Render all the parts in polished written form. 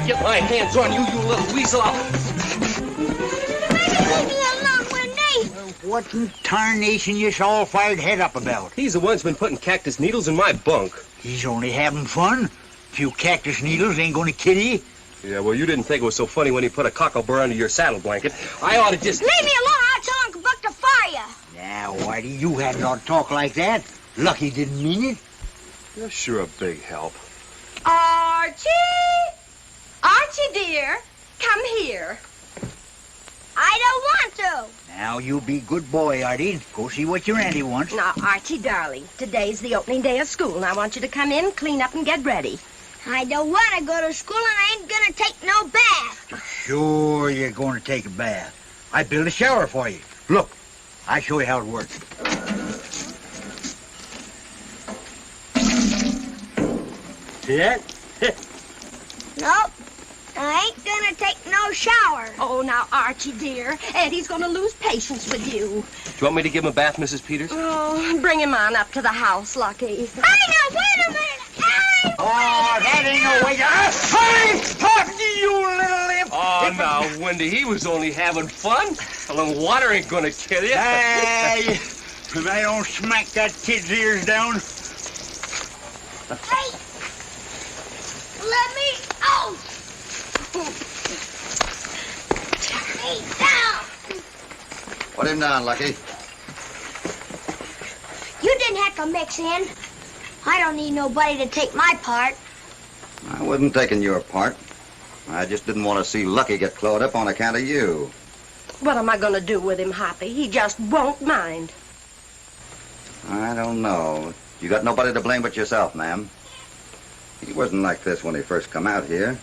get my hands on you, you little weasel, Leave me alone, Wendy. What in tarnation you all fired head up about? He's the one's been putting cactus needles in my bunk. He's only having fun. A few cactus needles ain't gonna kill you. Yeah, well, you didn't think it was so funny when he put a cockleburr under your saddle blanket. I ought to just... Leave me alone, I'll tell Uncle Buck to fire you. Now, Whitey, you hadn't ought to talk like that. Lucky didn't mean it. You're sure a big help. Archie! Archie, dear, come here. I don't want to. Now, you be good boy, Artie. Go see what your auntie wants. Now, Archie, darling, today's the opening day of school, and I want you to come in, clean up, and get ready. I don't want to go to school, and I ain't gonna take no bath. Sure you're going to take a bath. I built a shower for you. Look, I'll show you how it works. See that? Nope. I ain't gonna take no shower. Oh, now, Archie, dear, Eddie's going to lose patience with you. Do you want me to give him a bath, Mrs. Peters? Oh, bring him on up to the house, Lucky. Hey, now, wait a minute. Hey, Oh, that ain't no way to... Hey! Pop, you little imp! Oh, now, Wendy, he was only having fun. A little water ain't gonna kill you. Hey! If I don't smack that kid's ears down... Hey! Let me out! Hey, down! Put him down, Lucky. You didn't have to mix in. I don't need nobody to take my part. I wasn't taking your part. I just didn't want to see Lucky get clawed up on account of you. What am I going to do with him, Hoppy? He just won't mind. I don't know. You got nobody to blame but yourself, ma'am. He wasn't like this when he first come out here.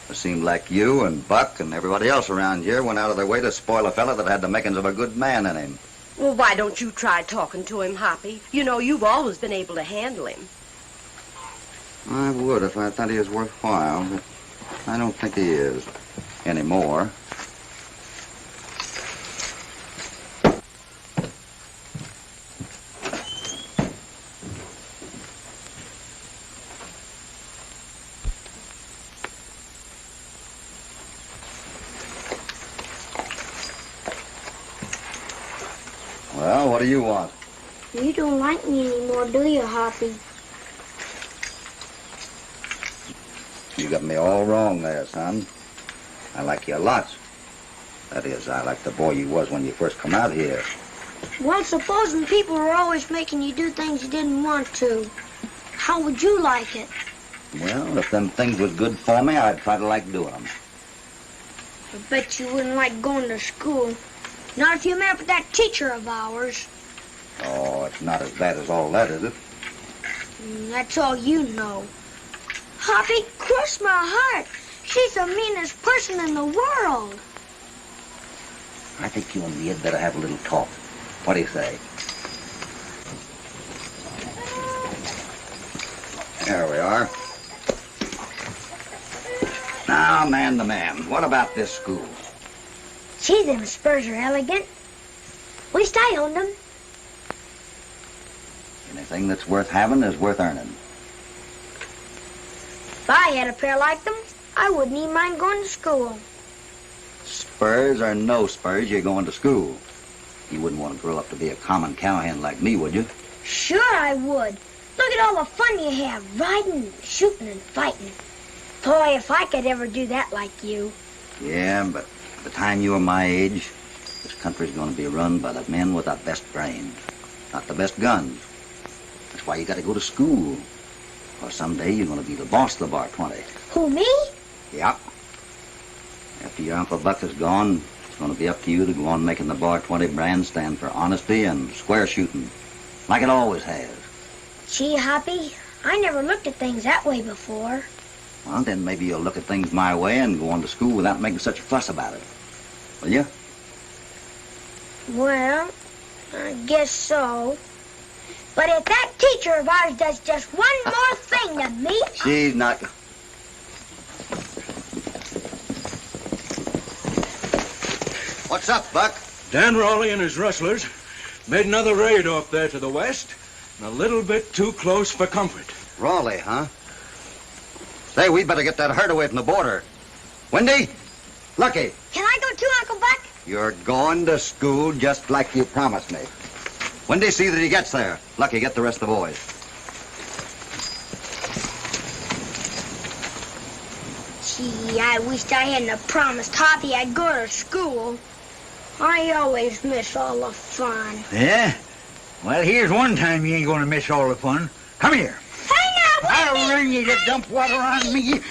It seemed like you and Buck and everybody else around here went out of their way to spoil a fella that had the makings of a good man in him. Well, why don't you try talking to him, Hoppy? You know, you've always been able to handle him. I would if I thought he was worthwhile, but I don't think he is anymore. Well, what do you want? You don't like me anymore, do you, Hoppy? You got me all wrong there, son. I like you lots. That is, I like the boy you was when you first come out here. Well, supposing people were always making you do things you didn't want to, how would you like it? Well, if them things was good for me, I'd try to like doing them. I bet you wouldn't like going to school. Not if you met up with that teacher of ours. Oh, it's not as bad as all that, is it? That's all you know. Hoppy, cross my heart. She's the meanest person in the world. I think you and me had better have a little talk. What do you say? There we are. Now, man to man, what about this school? Gee, them spurs are elegant. Least I owned them. Anything that's worth having is worth earning. If I had a pair like them, I wouldn't even mind going to school. Spurs or no spurs, you're going to school. You wouldn't want to grow up to be a common cowhand like me, would you? Sure I would. Look at all the fun you have, riding, and shooting, and fighting. Boy, if I could ever do that like you. Yeah, but by the time you're my age, this country's going to be run by the men with the best brains, not the best guns. That's why you got to go to school. Or someday you're going to be the boss of the Bar 20. Who, me? Yeah. After your Uncle Buck is gone, it's going to be up to you to go on making the Bar 20 brand stand for honesty and square shooting, like it always has. Gee, Hoppy, I never looked at things that way before. Well, then maybe you'll look at things my way and go on to school without making such a fuss about it. Will you? Well, I guess so. But if that teacher of ours does just one more thing to me... She's not... What's up, Buck? Dan Raleigh and his rustlers made another raid off there to the west, and a little bit too close for comfort. Raleigh, huh? Say, we better get that herd away from the border. Wendy? Lucky, Can I go too, Uncle Buck? you're going to school just like you promised me. Wendy, see that he gets there. Lucky, get the rest of the boys. Gee, I wished I hadn't have promised Hoppy I'd go to school. I always miss all the fun. Yeah? Well, here's one time you ain't gonna miss all the fun. Come here. Hey, now, I'll run you to dump water on me, you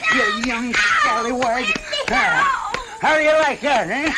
young scallywag. How do you like that, eh?